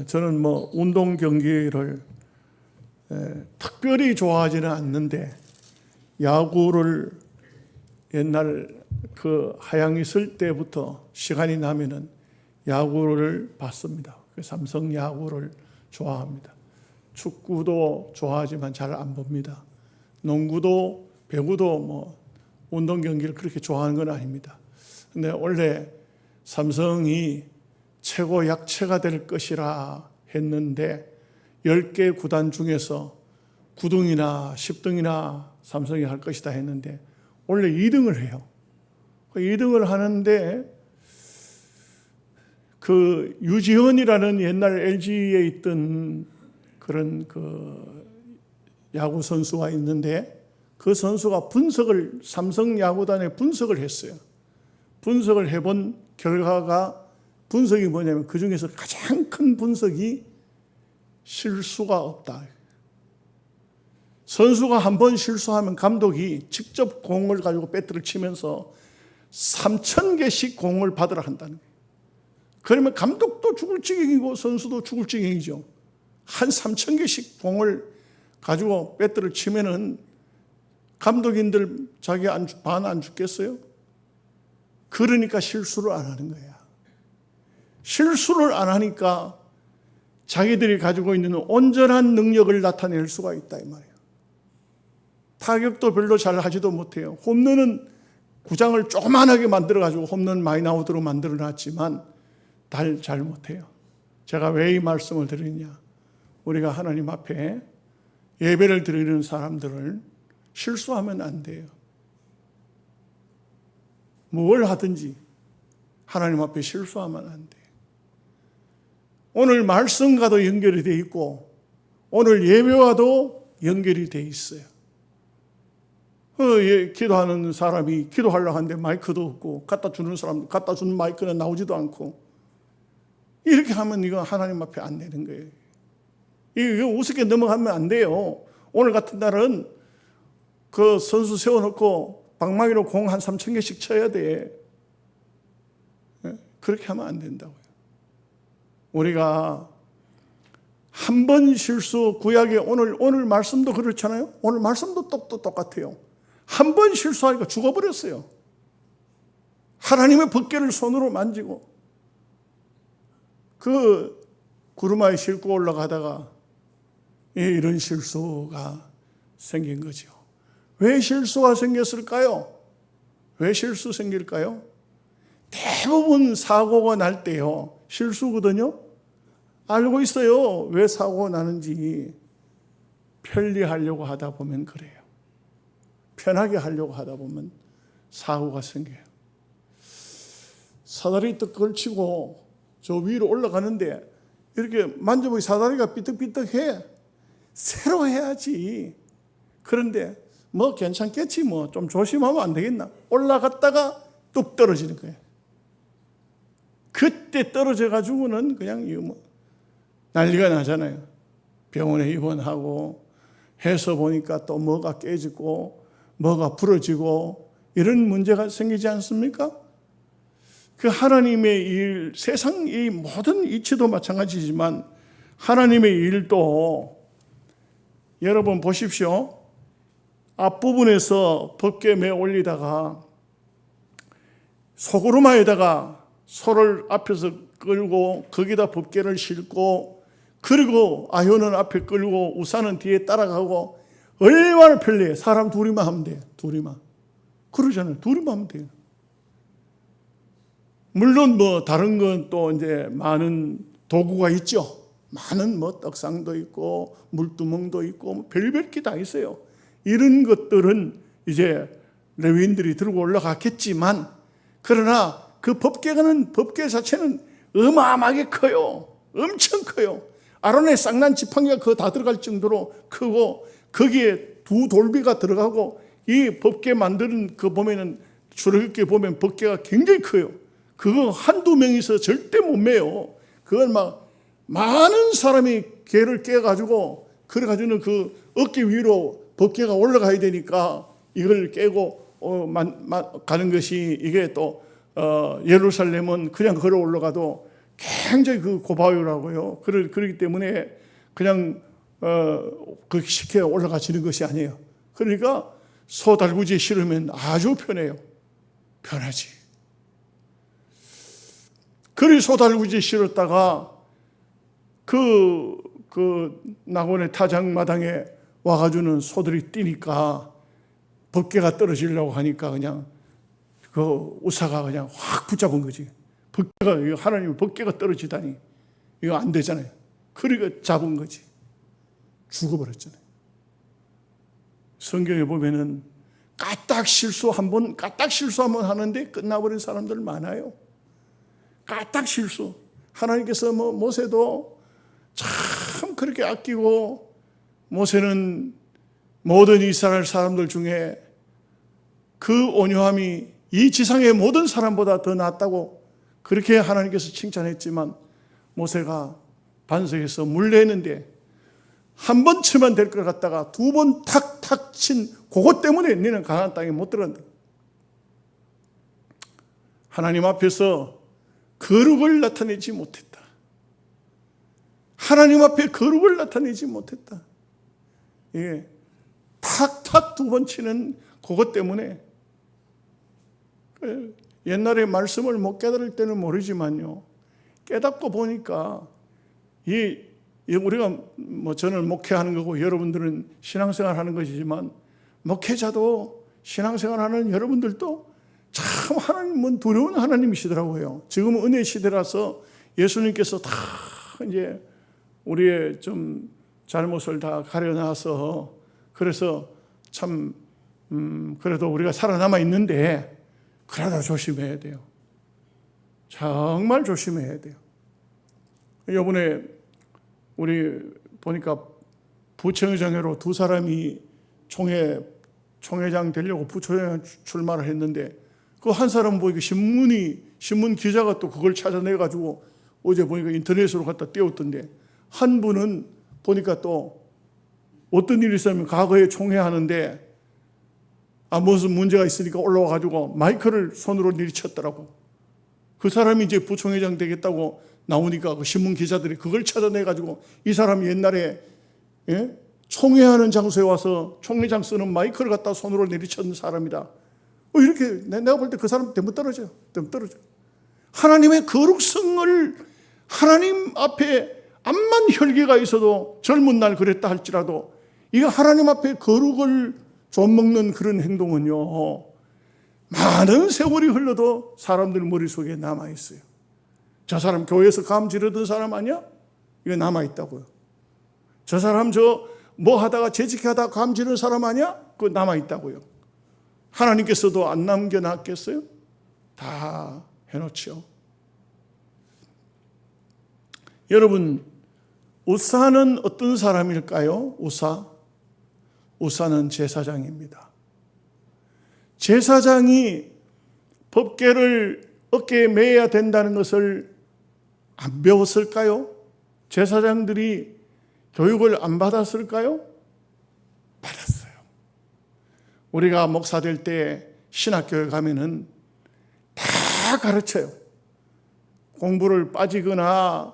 저는 운동 경기를 특별히 좋아하지는 않는데 야구를 옛날 그 하양 있을 때부터 시간이 나면은 야구를 봤습니다. 삼성 야구를 좋아합니다. 축구도 좋아하지만 잘 안 봅니다. 농구도 배구도 운동 경기를 그렇게 좋아하는 건 아닙니다. 근데 원래 삼성이 최고 약체가 될 것이라 했는데 10개 구단 중에서 9등이나 10등이나 삼성이 할 것이다 했는데 원래 2등을 해요. 2등을 하는데 그 유지현이라는 옛날 LG에 있던 그런 그 야구 선수가 있는데 그 선수가 삼성 야구단에 분석을 했어요. 분석을 해본 결과가 분석이 뭐냐면 그 중에서 가장 큰 분석이 실수가 없다. 선수가 한 번 실수하면 감독이 직접 공을 가지고 배트를 치면서 3,000개씩 공을 받으라 한다는 거예요. 그러면 감독도 죽을 지경이고 선수도 죽을 지경이죠. 한 3,000개씩 공을 가지고 배트를 치면은 감독인들 자기 반 안 죽겠어요? 그러니까 실수를 안 하는 거야. 실수를 안 하니까 자기들이 가지고 있는 온전한 능력을 나타낼 수가 있다 이 말이에요. 타격도 별로 잘 하지도 못해요. 홈런은 구장을 조그만하게 만들어가지고 홈런 많이 나오도록 만들어놨지만 잘 못해요. 제가 왜 이 말씀을 드리냐. 우리가 하나님 앞에 예배를 드리는 사람들을 실수하면 안 돼요. 뭘 하든지 하나님 앞에 실수하면 안 돼요. 오늘 말씀과도 연결이 돼 있고 오늘 예배와도 연결이 돼 있어요. 기도하는 사람이 기도하려고 하는데 마이크도 없고 갖다 주는 사람 갖다 주는 마이크는 나오지도 않고 이렇게 하면 이거 하나님 앞에 안 되는 거예요. 이거 우습게 넘어가면 안 돼요. 오늘 같은 날은 그 선수 세워놓고 방망이로 공 한 3,000개씩 쳐야 돼. 그렇게 하면 안 된다고요. 우리가 한 번 실수 구약에 오늘 말씀도 그렇잖아요. 오늘 말씀도 똑같아요. 한 번 실수하니까 죽어버렸어요. 하나님의 법궤를 손으로 만지고 그 구루마에 싣고 올라가다가 이런 실수가 생긴 거죠. 왜 실수가 생겼을까요? 왜 실수 생길까요? 대부분 사고가 날 때요. 실수거든요. 알고 있어요. 왜 사고가 나는지. 편리하려고 하다 보면 그래요. 편하게 하려고 하다 보면 사고가 생겨요. 사다리 떡 걸치고 저 위로 올라가는데 이렇게 만져보니 사다리가 삐뚤삐뚤해. 새로 해야지. 그런데 괜찮겠지 좀 조심하면 안 되겠나. 올라갔다가 뚝 떨어지는 거예요. 그때 떨어져 가지고는 그냥 난리가 나잖아요. 병원에 입원하고 해서 보니까 또 뭐가 깨지고 뭐가 부러지고 이런 문제가 생기지 않습니까? 그 하나님의 일, 세상 이 모든 이치도 마찬가지지만 하나님의 일도 여러분 보십시오. 앞부분에서 법궤 매 올리다가 소구루마에다가 소를 앞에서 끌고 거기다 법궤를 싣고 그리고 아효는 앞에 끌고 우산은 뒤에 따라가고 얼마나 편리해. 사람 둘이만 하면 돼. 둘이만. 그러잖아요. 둘이만 하면 돼요. 물론 다른 건 또 이제 많은 도구가 있죠. 많은 떡상도 있고 물두멍도 있고 별별 게 다 있어요. 이런 것들은 이제 레위인들이 들고 올라갔겠지만 그러나 그 법궤 자체는 어마어마하게 커요. 엄청 커요. 아론의 쌍난 지팡이가 그거 다 들어갈 정도로 크고 거기에 두 돌비가 들어가고 이 법궤 만드는 그 보면은 출애굽기 보면 법궤가 굉장히 커요. 그거 한두 명이서 절대 못 메요. 그걸 많은 사람이 궤를 깨가지고 그래가지고는 그 어깨 위로 법궤가 올라가야 되니까 이걸 깨고 가는 것이 이게 또 예루살렘은 그냥 걸어 올라가도 굉장히 그 고바위라고요. 그렇기 때문에 그냥 그 쉽게 올라가지는 것이 아니에요. 그러니까 소달구지에 실으면 아주 편해요. 편하지. 그리 소달구지에 실었다가 그 낙원의 타작마당에 와가지고는 소들이 뛰니까 법궤가 떨어지려고 하니까 그냥 그 우사가 그냥 확 붙잡은 거지. 하나님 법궤가 떨어지다니 이거 안 되잖아요. 그러니까 잡은 거지. 죽어버렸잖아요. 성경에 보면은 까딱 실수 한번 하는데 끝나버린 사람들 많아요. 까딱 실수. 하나님께서 모세도 참 그렇게 아끼고, 모세는 모든 이스라엘 사람들 중에 그 온유함이 이 지상의 모든 사람보다 더 낫다고 그렇게 하나님께서 칭찬했지만, 모세가 반석에서 물내는데 한 번 치면 될 것 같다가 두 번 탁탁 친 그것 때문에 너는 가나안 땅에 못 들어간다. 하나님 앞에서 거룩을 나타내지 못했다. 하나님 앞에 거룩을 나타내지 못했다. 예, 탁탁 두 번 치는 그것 때문에. 옛날에 말씀을 못 깨달을 때는 모르지만요, 깨닫고 보니까 우리가 저는 목회하는 거고 여러분들은 신앙생활 하는 것이지만, 목회자도 신앙생활 하는 여러분들도 참 하나님은 두려운 하나님이시더라고요. 지금은 은혜 시대라서 예수님께서 다 이제 우리의 좀 잘못을 다 가려놔서, 그래서 참 그래도 우리가 살아남아 있는데, 그러다 조심해야 돼요. 정말 조심해야 돼요. 이번에 우리 보니까 부총회장으로 두 사람이 총회장 되려고 부총회장 출마를 했는데, 그 한 사람 보니까 신문 기자가 또 그걸 찾아내가지고 어제 보니까 인터넷으로 갖다 띄웠던데, 한 분은 보니까 또 어떤 일이 있으면 과거에 총회하는데 무슨 문제가 있으니까 올라와가지고 마이크를 손으로 내리쳤더라고. 그 사람이 이제 부총회장 되겠다고 나오니까 그 신문 기자들이 그걸 찾아내가지고, 이 사람이 옛날에 총회하는 장소에 와서 총회장 쓰는 마이크를 갖다 손으로 내리쳤는 사람이다. 이렇게 내가 볼 때 그 사람 덤 떨어져. 하나님의 거룩성을, 하나님 앞에 암만 혈기가 있어도 젊은 날 그랬다 할지라도, 이거 하나님 앞에 거룩을 좀먹는 그런 행동은요, 많은 세월이 흘러도 사람들 머릿속에 남아있어요. 저 사람 교회에서 감 지르던 사람 아니야? 이거 남아있다고요. 저 사람 뭐 하다가 재직하다가 감 지르는 사람 아니야? 그거 남아있다고요. 하나님께서도 안 남겨놨겠어요? 다 해놓죠. 여러분, 우사는 어떤 사람일까요? 우사는 제사장입니다. 제사장이 법궤를 어깨에 매야 된다는 것을 안 배웠을까요? 제사장들이 교육을 안 받았을까요? 받았어요. 우리가 목사 될 때 신학교에 가면은 다 가르쳐요. 공부를 빠지거나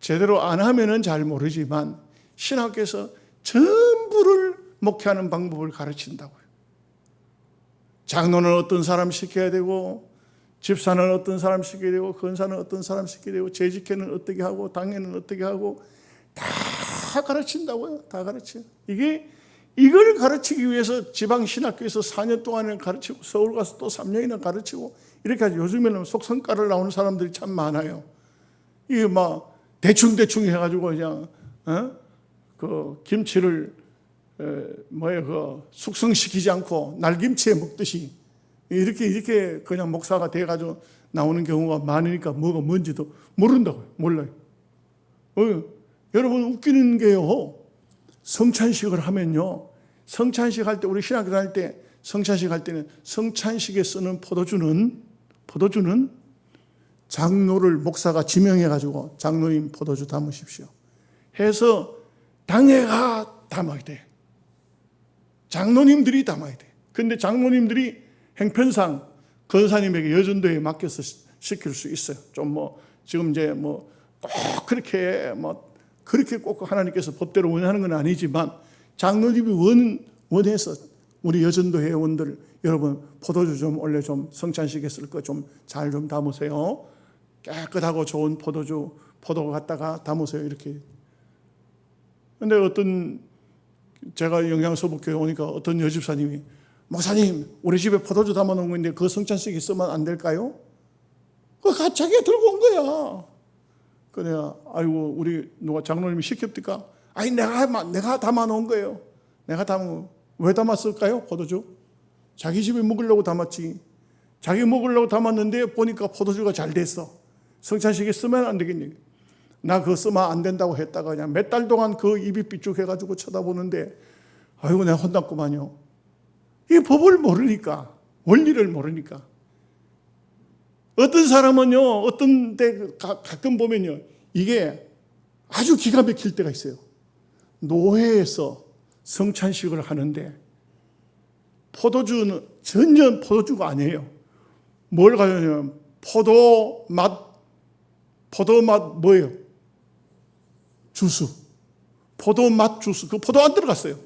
제대로 안 하면은 잘 모르지만 신학교에서 전부를 목회하는 방법을 가르친다고요. 장로는 어떤 사람 시켜야 되고, 집사는 어떤 사람 시켜야 되고, 권사는 어떤 사람 시켜야 되고, 재직회는 어떻게 하고, 당회는 어떻게 하고, 다 가르친다고요. 다 가르쳐요. 이걸 가르치기 위해서 지방 신학교에서 4년 동안을 가르치고, 서울 가서 또 3년이나 가르치고, 이렇게 하죠. 요즘에는 속성가를 나오는 사람들이 참 많아요. 이게 막 대충 해가지고 그냥 그 김치를 숙성시키지 않고 날김치에 먹듯이 이렇게 그냥 목사가 돼가지고 나오는 경우가 많으니까 뭐가 뭔지도 모른다고요. 몰라요. 여러분, 웃기는 게요, 성찬식을 하면요, 성찬식 할 때, 우리 신학교 다닐 때 성찬식 할 때는 성찬식에 쓰는 포도주는 장로를 목사가 지명해가지고 장로님 포도주 담으십시오 해서 당회가 담아야 돼. 장로님들이 담아야 돼. 근데 장로님들이 행편상 권사님에게 여전도에 맡겨서 시킬 수 있어요. 좀 지금 이제 꼭 그렇게 꼭 하나님께서 법대로 원하는 건 아니지만 장로님이 원해서 우리 여전도 회원들 여러분 포도주 좀 원래 좀 성찬식에 쓸 거 좀 잘 좀 담으세요. 깨끗하고 좋은 포도 갖다가 담으세요. 이렇게. 근데 제가 영양소복교회 오니까 어떤 여집사님이 목사님 우리 집에 포도주 담아놓은 건데 그 성찬식에 쓰면 안 될까요? 그거 자기가 들고 온 거야. 그 내가 아이고 우리 누가 장로님이 시켰니까? 아니 내가 담아놓은 거예요. 왜 담았을까요? 포도주? 자기 집에 먹으려고 담았지. 자기 먹으려고 담았는데 보니까 포도주가 잘 됐어. 성찬식에 쓰면 안 되겠니? 나 그거 쓰면 안 된다고 했다가 그냥 몇 달 동안 그 입이 삐죽해가지고 쳐다보는데 아이고 내가 혼났구만요. 이 법을 모르니까, 원리를 모르니까. 어떤 사람은요, 어떤 때 가끔 보면요, 이게 아주 기가 막힐 때가 있어요. 노회에서 성찬식을 하는데 포도주는 전혀 포도주가 아니에요. 뭘 가져오냐면 포도맛 뭐예요? 주스. 포도맛 주스. 그 포도 안 들어갔어요.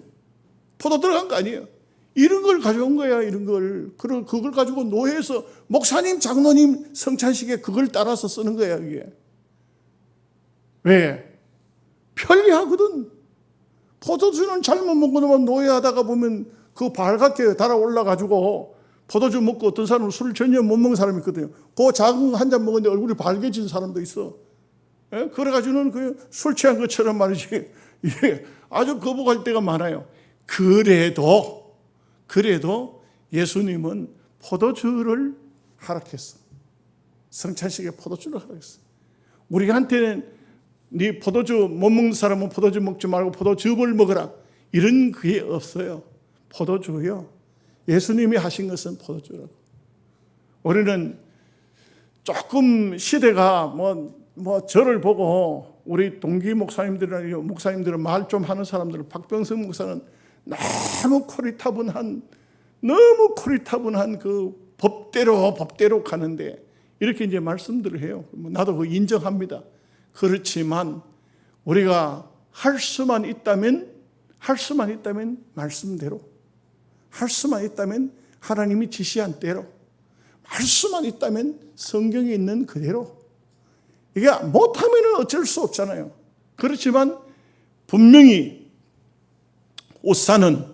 포도 들어간 거 아니에요. 이런 걸 가져온 거야, 이런 걸. 그걸 가지고 노회에서 목사님, 장로님 성찬식에 그걸 따라서 쓰는 거야, 이게. 왜? 편리하거든. 포도주는 잘못 먹으면 노예하다가 보면 그 발갛게 달아올라가지고 포도주 먹고 어떤 사람은 술 전혀 못 먹는 사람이 있거든요. 그 작은 한 잔 먹었는데 얼굴이 발개진 사람도 있어. 예? 그래가지고는 그 술 취한 것처럼 말이지. 예, 아주 거북할 때가 많아요. 그래도 예수님은 포도주를 허락했어. 성찬식에 포도주를 허락했어. 우리한테는 네 포도주 못 먹는 사람은 포도주 먹지 말고 포도즙을 먹어라. 이런 게 없어요. 포도주요. 예수님이 하신 것은 포도주라고. 우리는 조금 시대가 저를 보고 우리 동기 목사님들은 말 좀 하는 사람들은 박병성 목사는 너무 코리타분한 그 법대로 가는데 이렇게 이제 말씀들을 해요. 나도 그거 인정합니다. 그렇지만 우리가 할 수만 있다면 말씀대로, 할 수만 있다면 하나님이 지시한 대로, 할 수만 있다면 성경에 있는 그대로. 이게 못하면 어쩔 수 없잖아요. 그렇지만 분명히 옷사는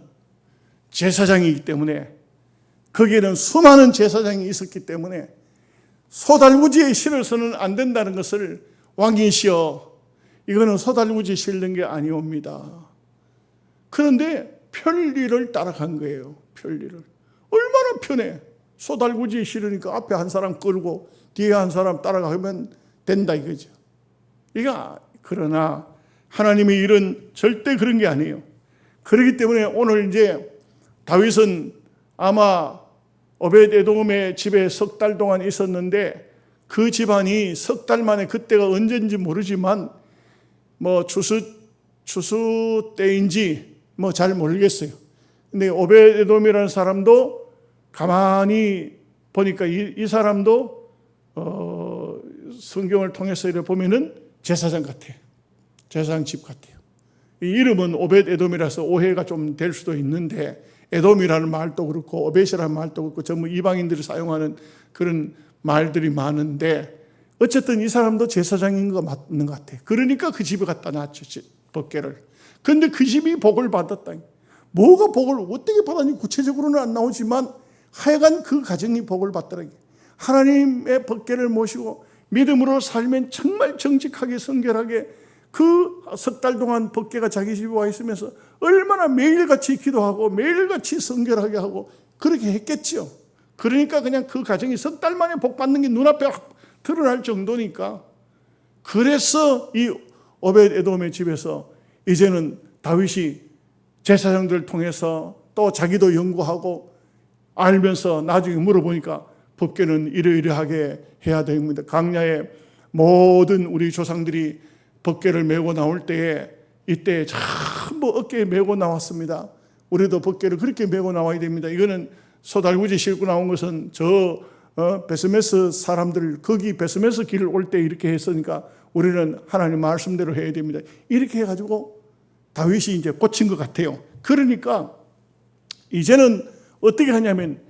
제사장이기 때문에 거기에는 수많은 제사장이 있었기 때문에 소달구지에 실어서는 안 된다는 것을 왕이시여, 이거는 소달구지에 실는 게 아니옵니다. 그런데 편리를 따라간 거예요. 편리를. 얼마나 편해. 소달구지에 실으니까 앞에 한 사람 끌고 뒤에 한 사람 따라가면 된다 이거죠. 그러나 하나님의 일은 절대 그런 게 아니에요. 그렇기 때문에 오늘 이제 다윗은 아마 오벳에돔의 집에 석 달 동안 있었는데 그 집안이 석 달 만에, 그때가 언제인지 모르지만 추수 때인지 잘 모르겠어요. 근데 오벳에돔이라는 사람도 가만히 보니까 이 사람도 성경을 통해서 이렇게 보면은 제사장 같아요. 제사장 집 같아요. 이 이름은 오벳에돔이라서 오해가 좀 될 수도 있는데, 에돔이라는 말도 그렇고 오벳이라는 말도 그렇고 전부 이방인들이 사용하는 그런 말들이 많은데, 어쨌든 이 사람도 제사장인 거 맞는 것 같아요. 그러니까 그 집에 갖다 놨죠, 법궤를. 그런데 그 집이 복을 받았다. 뭐가 복을 어떻게 받았는지 구체적으로는 안 나오지만 하여간 그 가정이 복을 받더라고요. 하나님의 법궤를 모시고 믿음으로 살면 정말 정직하게 성결하게 그 석 달 동안 법궤가 자기 집에 와 있으면서 얼마나 매일같이 기도하고 매일같이 성결하게 하고 그렇게 했겠죠. 그러니까 그냥 그 가정이 석 달 만에 복 받는 게 눈앞에 드러날 정도니까. 그래서 이 오벳에돔의 집에서 이제는 다윗이 제사장들을 통해서 또 자기도 연구하고 알면서 나중에 물어보니까 법궤는 이러이러하게 해야 됩니다. 광야에 모든 우리 조상들이 법궤를 메고 나올 때에 이때 전부 어깨에 메고 나왔습니다. 우리도 법궤를 그렇게 메고 나와야 됩니다. 이거는 소달구지 싣고 나온 것은 저 베스메스 사람들 거기 베스메스 길 올 때 이렇게 했으니까 우리는 하나님 말씀대로 해야 됩니다. 이렇게 해가지고 다윗이 이제 꽂힌 것 같아요. 그러니까 이제는 어떻게 하냐면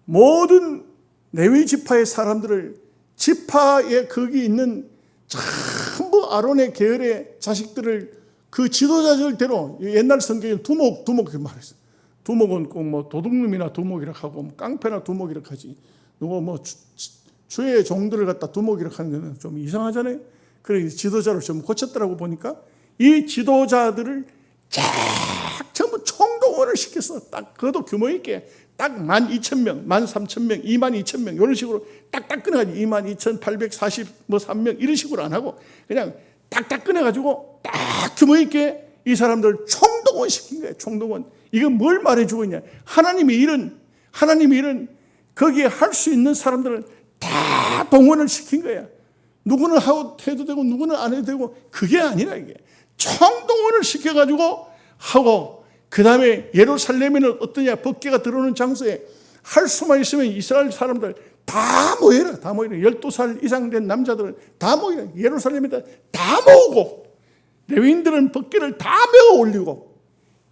모든 레위 지파의 사람들을 지파에 거기 있는 전부 아론의 계열의 자식들을 그 지도자들대로 옛날 성경에 두목 이렇게 말했어요. 두목은 꼭 뭐 도둑놈이나 두목이라 하고 뭐 깡패나 두목이라 하지. 누구 뭐 주의 종들을 갖다 두목이라 하는 건 좀 이상하잖아요. 그래서 지도자를 좀 고쳤더라고 보니까 이 지도자들을 쫙 전부 총동원을 시켜서 딱 그것도 규모 있게 딱 12,000명, 13,000명, 22,000명 이런 식으로 딱딱 끊어가지고 22,843명 이런 식으로 안 하고 그냥 딱딱 끊어가지고 딱 규모 있게 이 사람들을 총동원 시킨 거예요. 총동원. 이건 뭘 말해주고 있냐. 하나님의 일은 거기에 할 수 있는 사람들을 다 동원을 시킨 거야. 누구는 해도 되고 누구는 안 해도 되고 그게 아니라 이게 총동원을 시켜가지고 하고 그 다음에 예루살렘에는 어떠냐. 법궤가 들어오는 장소에 할 수만 있으면 이스라엘 사람들 다 모여라. 다 모여라. 12살 이상 된 남자들은 다 모여라. 예루살렘에다 다 모으고 레위인들은 법궤를 다 메어 올리고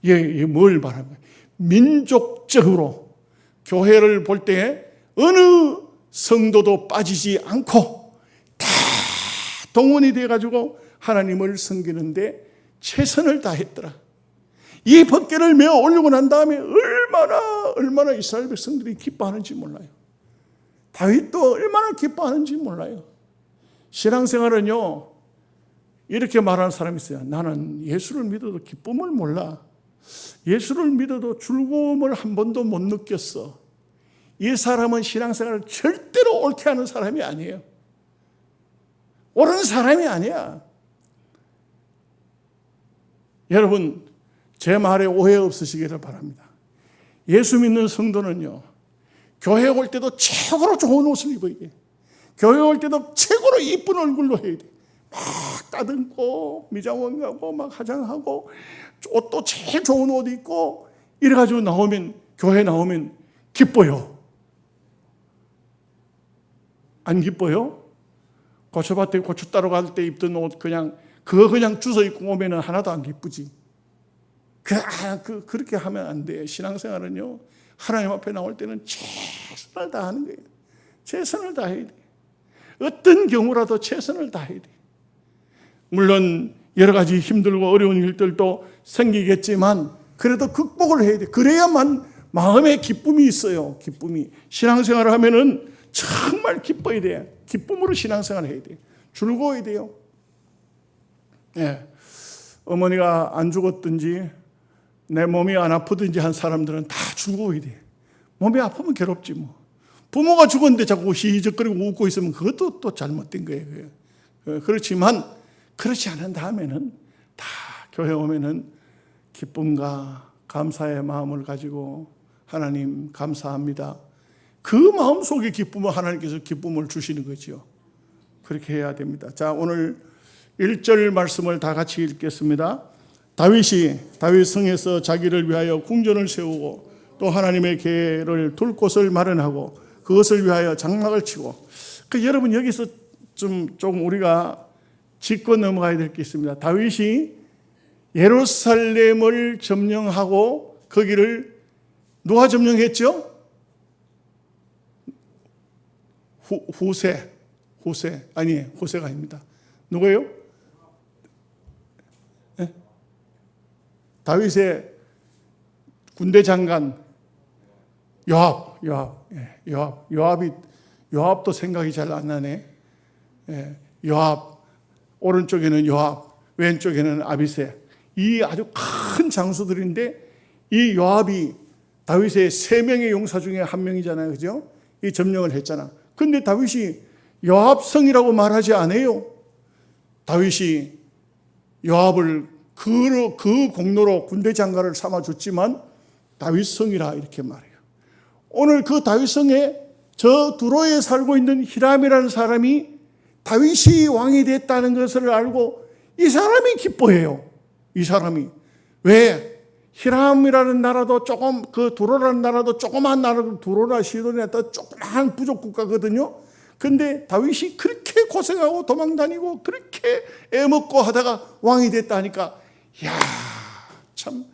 이게 뭘 말하는 거예요. 민족적으로 교회를 볼 때 어느 성도도 빠지지 않고 다 동원이 돼가지고 하나님을 섬기는데 최선을 다했더라. 이 법궤를 메어 올리고 난 다음에 얼마나 이스라엘 백성들이 기뻐하는지 몰라요. 다윗도 얼마나 기뻐하는지 몰라요. 신앙생활은요 이렇게 말하는 사람이 있어요. 나는 예수를 믿어도 기쁨을 몰라. 예수를 믿어도 즐거움을 한 번도 못 느꼈어. 이 사람은 신앙생활을 절대로 옳게 하는 사람이 아니에요. 옳은 사람이 아니야. 여러분 제 말에 오해 없으시기를 바랍니다. 예수 믿는 성도는요 교회 올 때도 최고로 좋은 옷을 입어야 돼. 교회 올 때도 최고로 이쁜 얼굴로 해야 돼. 막 따듬고 미장원 가고 막 화장하고 옷도 제일 좋은 옷 입고 이래가지고 교회 나오면 기뻐요. 안 기뻐요? 고추밭에 고추 따러 갈 때 입던 옷 그냥 주워 입고 오면 하나도 안 기쁘지. 그렇게 하면 안 돼. 신앙생활은요 하나님 앞에 나올 때는 최선을 다하는 거예요. 최선을 다해야 돼. 어떤 경우라도 최선을 다해야 돼. 물론 여러 가지 힘들고 어려운 일들도 생기겠지만 그래도 극복을 해야 돼. 그래야만 마음에 기쁨이 있어요. 기쁨이. 신앙생활을 하면은 정말 기뻐야 돼. 기쁨으로 신앙생활을 해야 돼. 즐거워야 돼요. 예. 어머니가 안 죽었든지 내 몸이 안 아프든지 한 사람들은 다 즐거워야 돼. 몸이 아프면 괴롭지 뭐. 부모가 죽었는데 자꾸 시적거리고 웃고 있으면 그것도 또 잘못된 거예요. 그렇지만 그렇지 않은 다음에는 다 교회 오면은 기쁨과 감사의 마음을 가지고 하나님 감사합니다. 그 마음 속에 기쁨을 하나님께서 기쁨을 주시는 거죠. 그렇게 해야 됩니다. 자, 오늘 1절 말씀을 다 같이 읽겠습니다. 다윗 성에서 자기를 위하여 궁전을 세우고 또 하나님의 궤를 둘 곳을 마련하고 그것을 위하여 장막을 치고 여러분 여기서 좀 우리가 짚고 넘어가야 될 게 있습니다. 다윗이 예루살렘을 점령하고 거기를 누가 점령했죠? 후세가 아닙니다. 누구예요? 네? 다윗의 군대 장관 요압도 생각이 잘 안 나네. 요압 오른쪽에는 요압, 왼쪽에는 아비새. 이 아주 큰 장수들인데 이 요압이 다윗의 3명의 용사 중에 한 명이잖아요, 그죠? 이 점령을 했잖아. 근데 다윗이 요압성이라고 말하지 않아요. 다윗이 요압을 그 공로로 군대 장관을 삼아줬지만 다윗성이라 이렇게 말해요. 오늘 그 다윗성에 저 두로에 살고 있는 히람이라는 사람이 다윗이 왕이 됐다는 것을 알고 이 사람이 기뻐해요. 이 사람이. 왜? 히람이라는 나라도 조금, 그 두로라는 나라도 조그만 나라고, 두로나 시돈이나 또 조그만 부족 국가거든요. 근데 다윗이 그렇게 고생하고 도망다니고 그렇게 애먹고 하다가 왕이 됐다니까, 야, 참,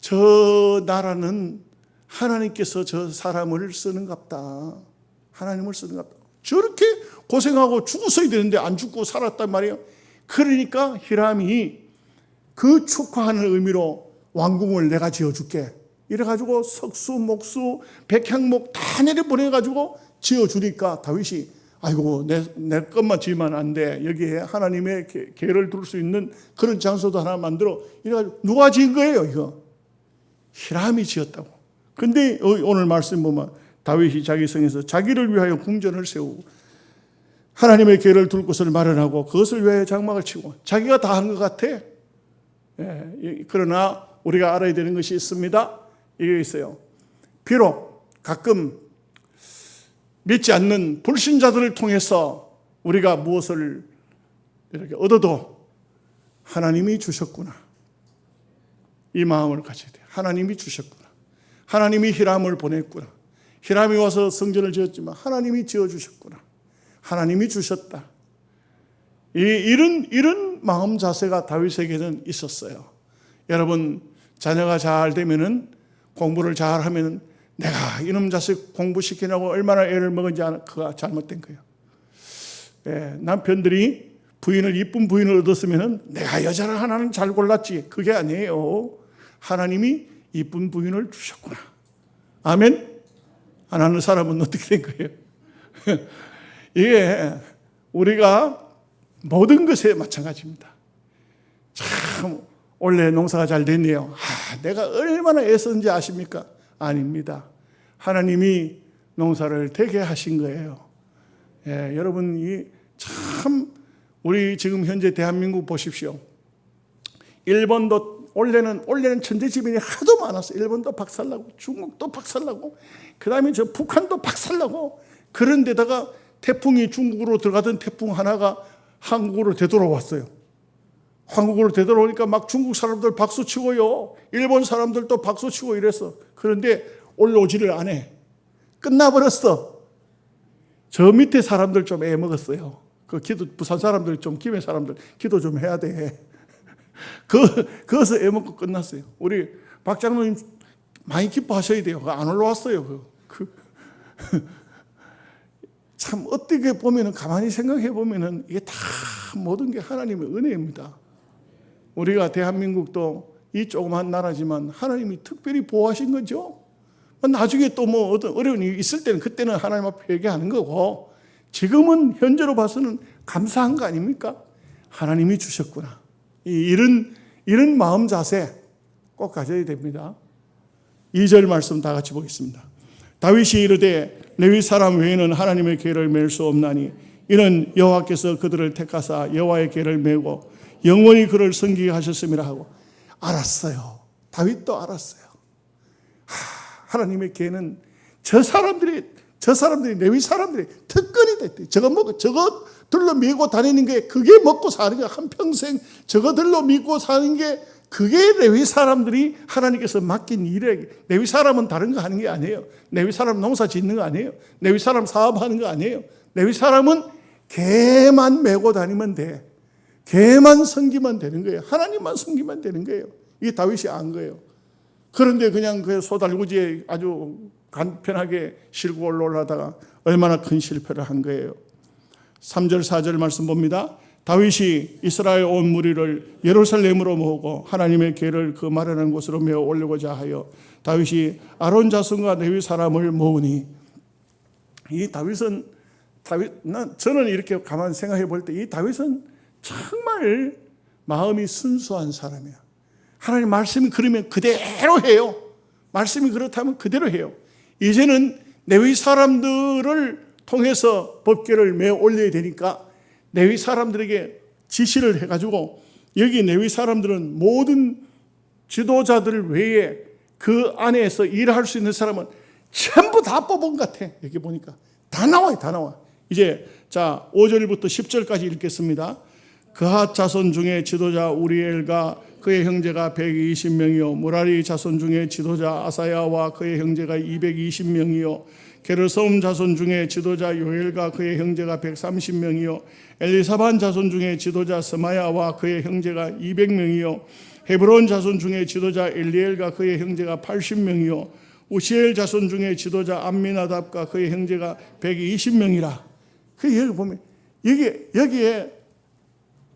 저 나라는 하나님께서 저 사람을 쓰는갑다. 하나님을 쓰는갑다. 저렇게 고생하고 죽었어야 되는데 안 죽고 살았단 말이에요. 그러니까 히람이 그 축하하는 의미로 왕궁을 내가 지어줄게. 이래가지고 석수, 목수, 백향목 다 내려보내가지고 지어주니까 다윗이, 아이고, 내 것만 지으면 안 돼. 여기에 하나님의 계를 둘 수 있는 그런 장소도 하나 만들어. 이래가지고 누가 지은 거예요, 이거? 히람이 지었다고. 근데 오늘 말씀 보면 다윗이 자기 성에서 자기를 위하여 궁전을 세우고 하나님의 계를 둘 곳을 마련하고 그것을 위하여 장막을 치고 자기가 다 한 것 같아. 예, 그러나 우리가 알아야 되는 것이 있습니다. 이게 있어요. 비록 가끔 믿지 않는 불신자들을 통해서 우리가 무엇을 이렇게 얻어도 하나님이 주셨구나. 이 마음을 가져야 돼요. 하나님이 주셨구나. 하나님이 히람을 보냈구나. 히람이 와서 성전을 지었지만 하나님이 지어주셨구나. 하나님이 주셨다. 이런 마음 자세가 다윗에게는 있었어요. 여러분, 자녀가 잘 되면은, 공부를 잘 하면은, 내가 이놈 자식 공부시키려고 얼마나 애를 먹은지 아는, 그가 잘못된 거예요. 예, 남편들이 이쁜 부인을 얻었으면은 내가 여자를 하나는 잘 골랐지. 그게 아니에요. 하나님이 이쁜 부인을 주셨구나. 아멘? 안 하는 사람은 어떻게 된 거예요? 이게 우리가 모든 것에 마찬가지입니다. 참 원래 농사가 잘 됐네요. 내가 얼마나 애썼는지 아십니까? 아닙니다. 하나님이 농사를 되게 하신 거예요. 예, 여러분, 참 우리 지금 현재 대한민국 보십시오. 일본도 원래는 천재지변이 하도 많았어. 일본도 박살나고 중국도 박살나고 그다음에 저 북한도 박살나고, 그런데다가 태풍이 중국으로 들어가던 태풍 하나가 한국으로 되돌아왔어요. 한국으로 되돌아오니까 막 중국 사람들 박수치고요, 일본 사람들도 박수치고 이랬어. 그런데 올라오지를 안 해. 끝나버렸어. 저 밑에 사람들 좀 애먹었어요. 부산 사람들 좀, 김해 사람들 기도 좀 해야 돼. 그것을 애먹고 끝났어요. 우리 박 장로님 많이 기뻐하셔야 돼요. 안 올라왔어요. 참 어떻게 보면은, 가만히 생각해 보면은 이게 다 모든 게 하나님의 은혜입니다. 우리가 대한민국도 이 조그만 나라지만 하나님이 특별히 보호하신 거죠. 나중에 또 뭐 어떤 어려운 일이 있을 때는 그때는 하나님 앞에 회개하는 거고, 지금은 현재로 봐서는 감사한 거 아닙니까? 하나님이 주셨구나. 이런 마음 자세 꼭 가져야 됩니다. 2절 말씀 다 같이 보겠습니다. 다윗이 이르되 레위 사람 외에는 하나님의 계를 맬 수 없나니 이는 여호와께서 그들을 택하사 여호와의 계를 메고 영원히 그를 섬기게 하셨음이라 하고. 알았어요. 다윗도 알았어요. 하나님의 계는 저 사람들이 레위 사람들이 특권이 됐대. 저거들로 밀고 다니는 게, 그게 먹고 사는 게, 한평생 저거들로 밀고 사는 게, 그게 레위 사람들이 하나님께서 맡긴 일에. 레위 사람은 다른 거 하는 게 아니에요. 레위 사람 농사 짓는 거 아니에요. 레위 사람 사업하는 거 아니에요. 레위 사람은 개만 메고 다니면 돼. 개만 섬기면 되는 거예요. 하나님만 섬기면 되는 거예요. 이게 다윗이 안 거예요. 그런데 그냥 그 소달구지에 아주 간편하게 실고 올라오다가 얼마나 큰 실패를 한 거예요. 3절 4절 말씀 봅니다. 다윗이 이스라엘 온 무리를 예루살렘으로 모으고 하나님의 계를 그 마련한 곳으로 메어 올리고자 하여 다윗이 아론 자손과 레위 사람을 모으니. 이 다윗은 저는 이렇게 가만히 생각해 볼 때 이 다윗은 정말 마음이 순수한 사람이야. 하나님 말씀이 그러면 그대로 해요. 말씀이 그렇다면 그대로 해요. 이제는 레위 사람들을 통해서 법궤를 메어 올려야 되니까 레위 사람들에게 지시를 해가지고, 여기 레위 사람들은 모든 지도자들 외에 그 안에서 일할 수 있는 사람은 전부 다 뽑은 것 같아. 여기 보니까 다 나와요. 다 나와. 이제 자 5절부터 10절까지 읽겠습니다. 그핫 자손 중에 지도자 우리엘과 그의 형제가 120명이요 무라리 자손 중에 지도자 아사야와 그의 형제가 220명이요 게르솜 자손 중에 지도자 요엘과 그의 형제가 130명이요 엘리사반 자손 중에 지도자 스마야와 그의 형제가 200명이요 헤브론 자손 중에 지도자 엘리엘과 그의 형제가 80명이요 우시엘 자손 중에 지도자 암미나답과 그의 형제가 120명이라. 그 여기 보면 여기에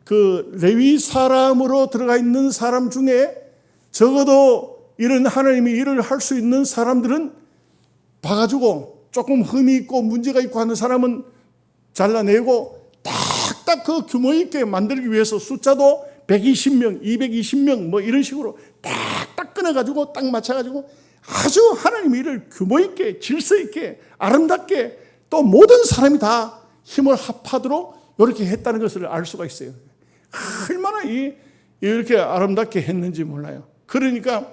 그 레위 사람으로 들어가 있는 사람 중에 적어도 이런 하나님의 일을 할 수 있는 사람들은 봐가지고 조금 흠이 있고 문제가 있고 하는 사람은 잘라내고 딱딱 그 규모 있게 만들기 위해서 숫자도 120명, 220명 뭐 이런 식으로 딱딱 끊어가지고 딱 맞춰가지고 아주 하나님의 일을 규모 있게 질서 있게 아름답게 또 모든 사람이 다 힘을 합하도록 이렇게 했다는 것을 알 수가 있어요. 얼마나 이렇게 아름답게 했는지 몰라요. 그러니까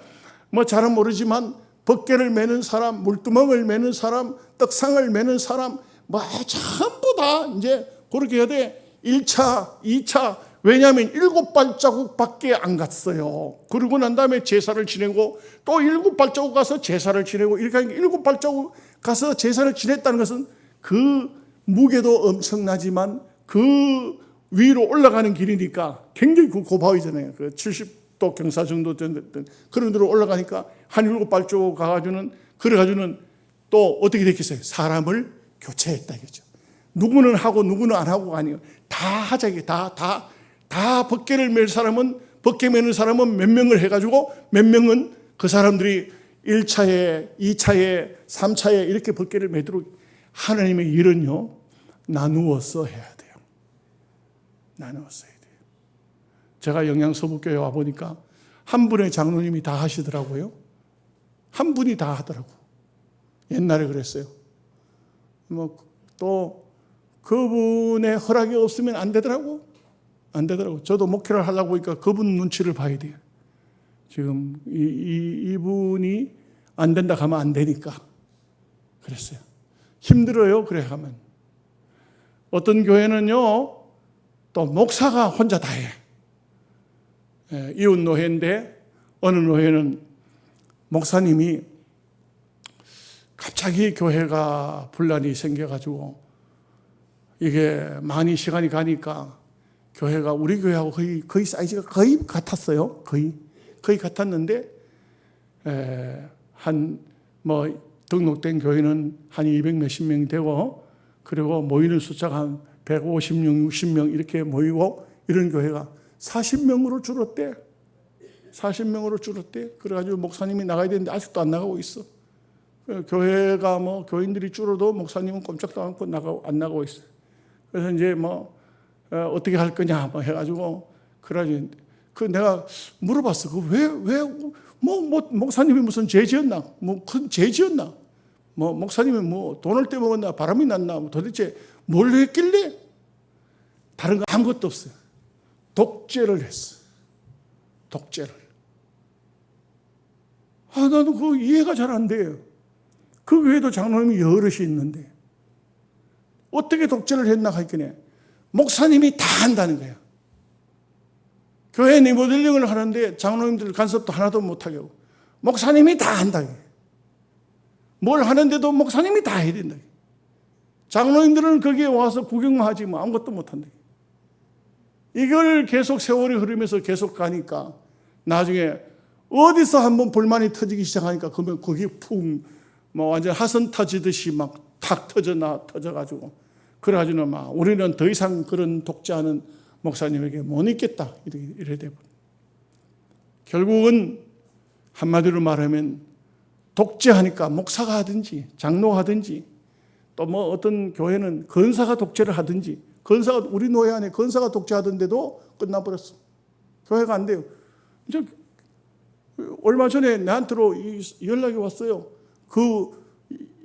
뭐 잘은 모르지만 벗개를 매는 사람, 물두멍을 매는 사람, 떡상을 매는 사람 뭐 전부 다 이제 그렇게 해야 돼. 1차, 2차 왜냐하면 7발자국밖에 안 갔어요. 그러고 난 다음에 제사를 지내고 또 7발자국 가서 제사를 지내고 이렇게 하니까 7발자국 가서 제사를 지냈다는 것은 그 무게도 엄청나지만 그 위로 올라가는 길이니까 굉장히 고바위잖아요. 그 70도 경사 정도 됐던 그런 데로 올라가니까 한 7발자국 가가지고는 그래가지고는 또 어떻게 됐겠어요? 사람을 교체했다 이거죠. 누구는 하고 누구는 안 하고 아니에요. 다 하자 이게 다 벗개를 맬 사람은 벗개 매는 사람은 몇 명을 해가지고 몇 명은 그 사람들이 1차에 2차에 3차에 이렇게 벗개를 매도록 하나님의 일은요 나누어서 해야 돼요. 나누어서 해야 돼요. 제가 영양서북교회 와보니까 한 분의 장로님이 다 하시더라고요. 한 분이 다 하더라고. 옛날에 그랬어요. 뭐 또 그분의 허락이 없으면 안 되더라고. 안 되더라고. 저도 목회를 하려고 하니까 그분 눈치를 봐야 돼요. 지금 이분이 안 된다 하면 안 되니까. 그랬어요. 힘들어요. 그래 하면. 어떤 교회는요, 또 목사가 혼자 다 해. 이웃 노회인데 어느 노회는 목사님이 갑자기 교회가 분란이 생겨가지고 이게 많이 시간이 가니까 교회가 우리 교회하고 거의 사이즈가 거의 같았어요. 거의 같았는데 한 뭐 등록된 교회는 한 200 몇십 명이 되고 그리고 모이는 숫자가 한 150명, 60명 이렇게 모이고 이런 교회가 40명으로 줄었대. 40명으로 줄었대. 그래가지고 목사님이 나가야 되는데 아직도 안 나가고 있어. 교회가 뭐 교인들이 줄어도 목사님은 꼼짝도 않고 안 나가고 있어요. 그래서 이제 뭐 어떻게 할 거냐 뭐 해가지고 그러지. 그 내가 물어봤어. 그 왜 목사님이 무슨 죄 지었나? 뭐 큰 죄 지었나? 뭐 목사님이 뭐 돈을 떼먹었나? 바람이 났나? 뭐 도대체 뭘 했길래? 다른 거 아무것도 없어요. 독재를 했어. 독재를. 나는 그거 이해가 잘 안 돼요. 그 외에도 장로님이 여럿이 있는데 어떻게 독재를 했나 하겠네. 목사님이 다 한다는 거야. 교회 리모델링을 하는데 장로님들 간섭도 하나도 못하게 하고 목사님이 다 한다. 뭘 하는데도 목사님이 다 해야 된다. 장로님들은 거기에 와서 구경만 하지 뭐 아무것도 못한다. 이걸 계속 세월이 흐르면서 계속 가니까 나중에 어디서 한번 불만이 터지기 시작하니까 그러면 거기 뭐 완전 하선 터지듯이 막 탁 터져가지고 그래가지고 막 우리는 더 이상 그런 독재하는 목사님에게 못 있겠다 이래 돼버려. 결국은 한마디로 말하면 독재하니까 목사가 하든지 장로가 하든지 또 뭐 어떤 교회는 건사가 독재를 하든지 건사가 우리 노예 안에 건사가 독재하던데도 끝나버렸어. 교회가 안 돼요. 이제 얼마 전에 나한테로 연락이 왔어요. 그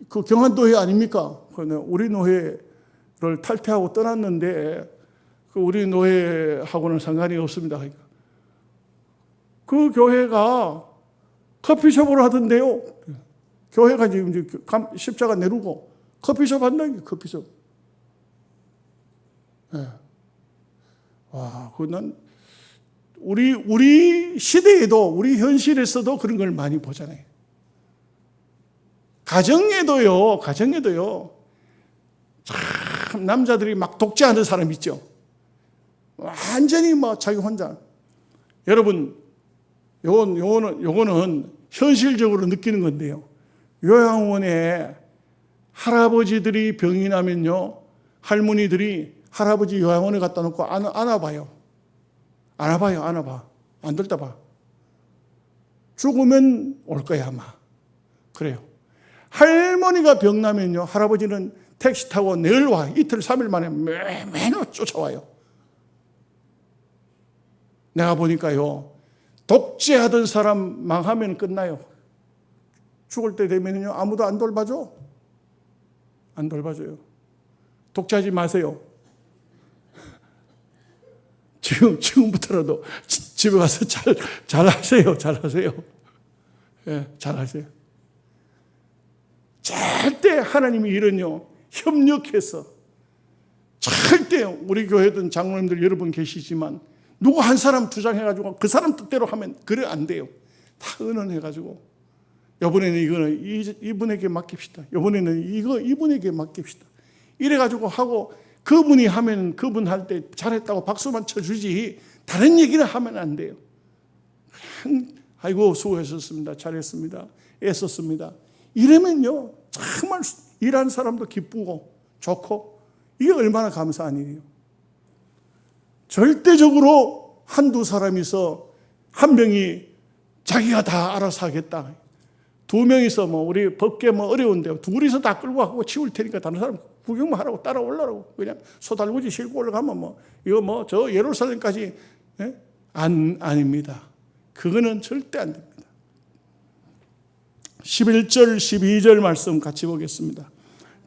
경한노회 아닙니까? 우리 노회를 탈퇴하고 떠났는데 그 우리 노회하고는 상관이 없습니다. 그 교회가 커피숍으로 하던데요. 교회가 지금 십자가 내리고 커피숍 한다는 게 커피숍. 네. 와, 난 우리 시대에도, 우리 현실에서도 그런 걸 많이 보잖아요. 가정에도요, 참 남자들이 막 독재하는 사람 있죠. 완전히 뭐 자기 혼자. 여러분, 요거는 현실적으로 느끼는 건데요. 요양원에 할아버지들이 병이 나면요, 할머니들이 할아버지 요양원에 갖다 놓고 안아봐요. 안아봐. 안 들다 봐. 죽으면 올 거야, 아마. 그래요. 할머니가 병 나면요, 할아버지는 택시 타고 내일 와. 이틀, 3일 만에 매너 쫓아와요. 내가 보니까요, 독재하던 사람 망하면 끝나요. 죽을 때 되면요, 아무도 안 돌봐줘. 안 돌봐줘요. 독재하지 마세요. 지금부터라도 집에 가서 잘하세요. 예, 잘하세요. 절대 하나님이 이런요, 협력해서, 절대 우리 교회든 장로님들 여러분 계시지만, 누구 한 사람 주장해가지고 그 사람 뜻대로 하면 그래 안 돼요. 다 의논해가지고, 이번에는 이거는 이분에게 맡깁시다. 이번에는 이분에게 맡깁시다. 이래가지고 하고, 그분이 하면 그분 할 때 잘했다고 박수만 쳐주지 다른 얘기는 하면 안 돼요. 아이고 수고하셨습니다. 잘했습니다. 애썼습니다. 이러면요 정말 일하는 사람도 기쁘고 좋고, 이게 얼마나 감사한 일이에요. 절대적으로 한두 사람이서 한 명이 자기가 다 알아서 하겠다. 두 명이서 우리 법계 어려운데 둘이서 다 끌고 가고 치울 테니까 다른 사람 구경만 하라고 따라올라라고, 그냥 소달구지 싣고 올라가면 이거 저 예루살렘까지, 예? 아닙니다. 그거는 절대 안 됩니다. 11절 12절 말씀 같이 보겠습니다.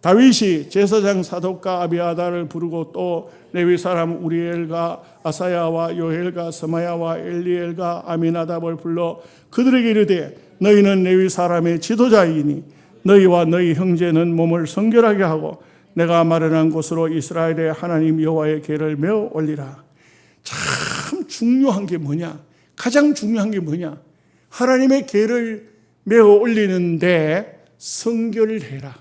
다윗이 제사장 사독과 아비아달을 부르고 또 레위 사람 우리엘과 아사야와 요엘과 스마야와 엘리엘과 아미나답을 불러 그들에게 이르되 너희는 레위 사람의 지도자이니 너희와 너희 형제는 몸을 성결하게 하고 내가 마련한 곳으로 이스라엘의 하나님 여호와의 궤를 메어 올리라. 참 중요한 게 뭐냐? 가장 중요한 게 뭐냐? 하나님의 궤를 메어 올리는데 성결을 해라.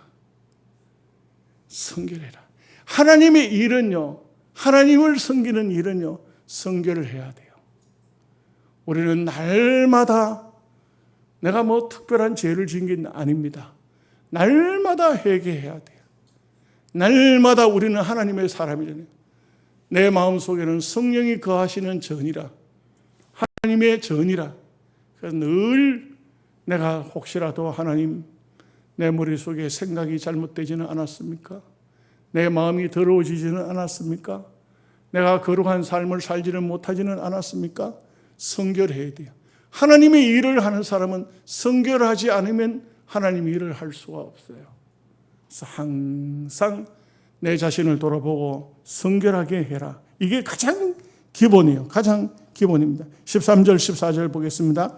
성결해라. 하나님의 일은요, 하나님을 섬기는 일은요, 성결을 해야 돼요. 우리는 날마다 내가 특별한 죄를 지은 게 아닙니다. 날마다 회개해야 돼요. 날마다 우리는 하나님의 사람이잖아요. 내 마음속에는 성령이 거하시는 전이라, 하나님의 전이라. 그래서 늘 내가 혹시라도 하나님, 내 머릿속에 생각이 잘못되지는 않았습니까? 내 마음이 더러워지지는 않았습니까? 내가 거룩한 삶을 살지는 못하지는 않았습니까? 성결해야 돼요. 하나님의 일을 하는 사람은 성결하지 않으면 하나님의 일을 할 수가 없어요. 그래서 항상 내 자신을 돌아보고 성결하게 해라. 이게 가장 기본이에요. 가장 기본입니다. 13절 14절 보겠습니다.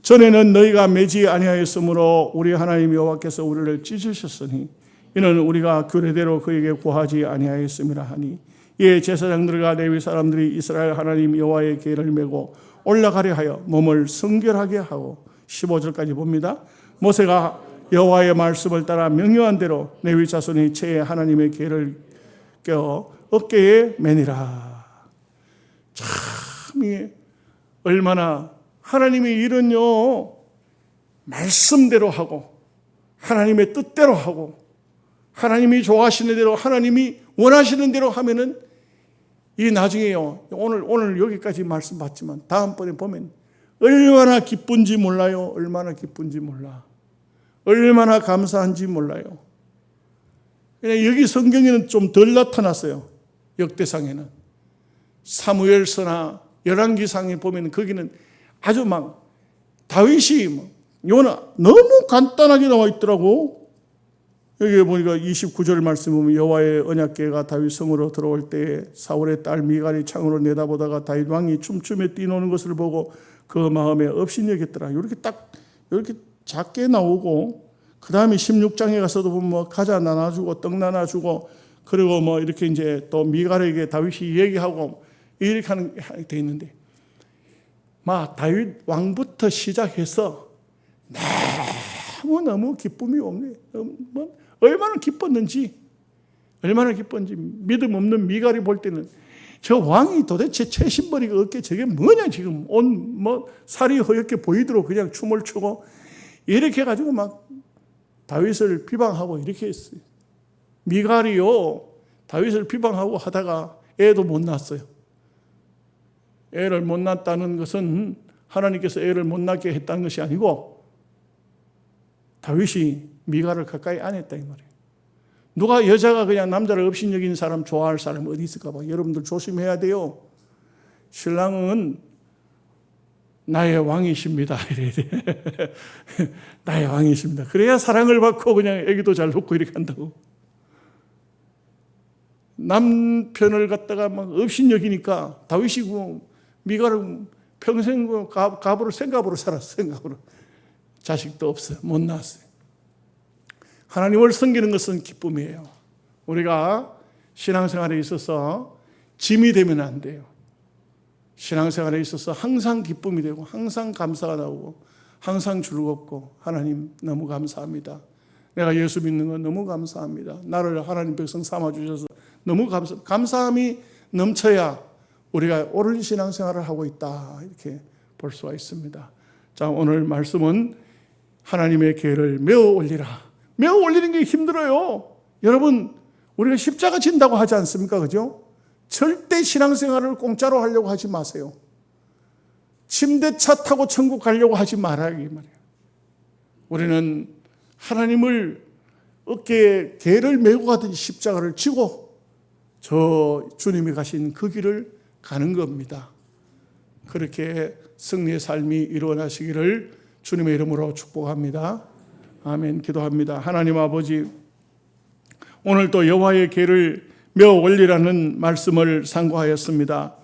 전에는 너희가 매지 아니하였으므로 우리 하나님 여호와께서 우리를 찢으셨으니 이는 우리가 규례대로 그에게 구하지 아니하였음이라 하니, 이에 제사장들과 레위 사람들이 이스라엘 하나님 여호와의 궤를 메고 올라가려 하여 몸을 성결하게 하고, 15절까지 봅니다. 모세가 여호와의 말씀을 따라 명령한 대로 레위 자손이 채에 하나님의 궤를 껴 어깨에 매니라. 참 이게 얼마나 하나님의 일은요, 말씀대로 하고 하나님의 뜻대로 하고 하나님이 좋아하시는 대로, 하나님이 원하시는 대로 하면은 이 나중에요, 오늘 여기까지 말씀 받지만 다음번에 보면 얼마나 기쁜지 몰라요. 얼마나 기쁜지 몰라. 얼마나 감사한지 몰라요. 그냥 여기 성경에는 좀 덜 나타났어요. 역대상에는. 사무엘서나 열왕기상에 보면 거기는 아주 다윗이 요나 너무 간단하게 나와 있더라고. 여기 보니까 29절 말씀 보면 여호와의 언약궤가 다윗 성으로 들어올 때에 사울의 딸 미갈이 창으로 내다보다가 다윗 왕이 춤추며 뛰노는 것을 보고 그 마음에 업신여겼더라. 이렇게 작게 나오고, 그 다음에 16장에 가서도 보면 과자 나눠주고 떡 나눠주고, 그리고 이렇게 이제 또 미갈에게 다윗이 얘기하고 이렇게 하는 돼 있는데, 막 다윗 왕부터 시작해서 너무너무 기쁨이 옵니다. 얼마나 기뻤는지 믿음 없는 미갈이 볼 때는 저 왕이 도대체 채신벌이가 어깨 저게 뭐냐 지금 살이 허옇게 보이도록 그냥 춤을 추고 이렇게 해가지고 막 다윗을 비방하고 이렇게 했어요. 미갈이요 다윗을 비방하고 하다가 애도 못 낳았어요. 애를 못 낳았다는 것은 하나님께서 애를 못 낳게 했다는 것이 아니고 다윗이 미갈을 가까이 안 했다 이 말이에요. 누가 여자가 그냥 남자를 업신여긴 사람 좋아할 사람 어디 있을까 봐. 여러분들 조심해야 돼요. 신랑은 나의 왕이십니다. 이래야 돼. 나의 왕이십니다. 그래야 사랑을 받고 그냥 애기도 잘 놓고 이렇게 한다고. 남편을 갖다가 막 업신여기니까 다윗이 미갈은 평생 갑으로 생갑으로 살았어. 생갑으로. 자식도 없어요. 못 낳았어요. 하나님을 섬기는 것은 기쁨이에요. 우리가 신앙생활에 있어서 짐이 되면 안 돼요. 신앙생활에 있어서 항상 기쁨이 되고 항상 감사가 나오고 항상 즐겁고 하나님 너무 감사합니다. 내가 예수 믿는 건 너무 감사합니다. 나를 하나님 백성 삼아주셔서 너무 감사함이 넘쳐야 우리가 옳은 신앙생활을 하고 있다 이렇게 볼 수가 있습니다. 자, 오늘 말씀은 하나님의 계를 메어 올리라. 메어 올리는 게 힘들어요. 여러분 우리가 십자가 진다고 하지 않습니까? 그죠? 절대 신앙생활을 공짜로 하려고 하지 마세요. 침대차 타고 천국 가려고 하지 말아요. 이 말이에요. 우리는 하나님을 어깨에 계를 메고 가듯이 십자가를 지고 저 주님이 가신 그 길을 가는 겁니다. 그렇게 승리의 삶이 일어나시기를 주님의 이름으로 축복합니다. 아멘. 기도합니다. 하나님 아버지, 오늘 또 여호와의 계를 메어 올리라는 말씀을 상고하였습니다.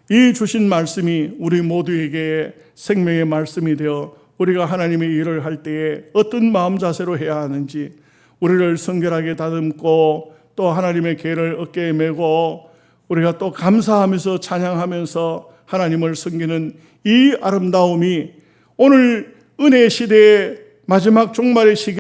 이 주신 말씀이 우리 모두에게 생명의 말씀이 되어 우리가 하나님의 일을 할 때에 어떤 마음 자세로 해야 하는지 우리를 성결하게 다듬고 또 하나님의 계를 어깨에 메고 우리가 또 감사하면서 찬양하면서 하나님을 섬기는 이 아름다움이 오늘 은혜 시대의 마지막 종말의 시기